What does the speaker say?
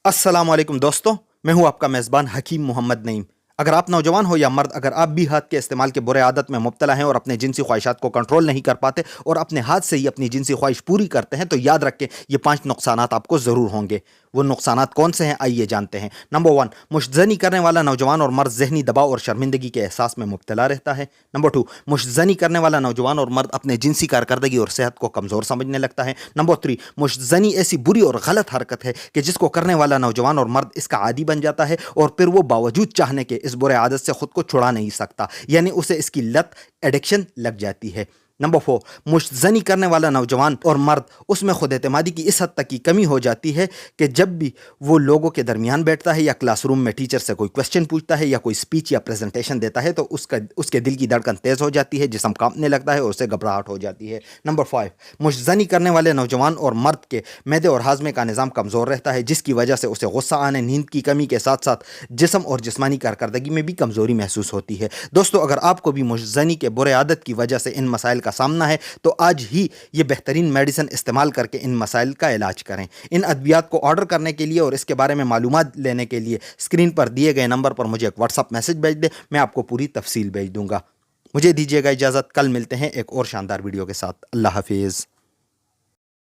अस्सलाम वालेकुम दोस्तों, मैं हूं आपका मेज़बान हकीम मोहम्मद नईम। अगर आप नौजवान हो या मर्द, अगर आप भी हाथ के इस्तेमाल के बुरे आदत में मुब्तला हैं और अपने जिनसी ख्वाहिशात को कंट्रोल नहीं कर पाते और अपने हाथ से ही अपनी जिनसी ख्वाहिश पूरी करते हैं, तो याद रखें ये 5 नुकसानात आपको ज़रूर होंगे। वो नुकसानात कौन से हैं, आइए जानते हैं। नंबर 1, मुश्तज़नी करने वाला नौजवान और मर्द ज़हनी दबाव और शर्मिंदगी के एहसास में मुब्तला रहता है। नंबर 2, मुश्तज़नी करने वाला नौजवान और मर्द अपने जिनसी कारकर्दगी और सेहत को कमज़ोर समझने लगता है। नंबर 3, मुश्तज़नी ऐसी बुरी और गलत हरकत है कि जिसको करने वाला नौजवान और मर्द इसका आदी बन जाता है और फिर वो बावजूद चाहने के इस बुरे आदत से खुद को छुड़ा नहीं सकता, यानी उसे इसकी लत, एडिक्शन लग जाती है। नंबर 4, मुश्तज़नी करने वाला नौजवान और मर्द उसमें खुद एतमादी की इस हद तक की कमी हो जाती है कि जब भी वो लोगों के दरमियान बैठता है या क्लासरूम में टीचर से कोई क्वेश्चन पूछता है या कोई स्पीच या प्रेजेंटेशन देता है, तो उसके दिल की धड़कन तेज़ हो जाती है, जिस्म कांपने लगता है और उसे घबराहट हो जाती है। नंबर 5, मुश्तज़नी करने वाले नौजवान और मर्द के मैदे और हाजमे का निज़ाम कमज़ोर रहता है, जिसकी वजह से उसे गुस्सा आने, नींद की कमी के साथ साथ जिस्म और जिस्मानी कारकर्दगी में भी कमज़ोरी महसूस होती है। दोस्तों, अगर आपको भी मुश्तज़नी के बुरे आदत की वजह से इन मसाइल का सामना है, तो आज ही ये बेहतरीन मेडिसिन इस्तेमाल करके इन मसाइल का इलाज करें। इन अद्वियात को ऑर्डर करने के लिए और इसके बारे में मालूमात लेने के लिए स्क्रीन पर दिए गए नंबर पर मुझे एक व्हाट्सअप मैसेज भेज दें, मैं आपको पूरी तफसील भेज दूंगा। मुझे दीजिएगा इजाज़त, कल मिलते हैं एक और शानदार वीडियो के साथ। अल्लाह हाफिज़।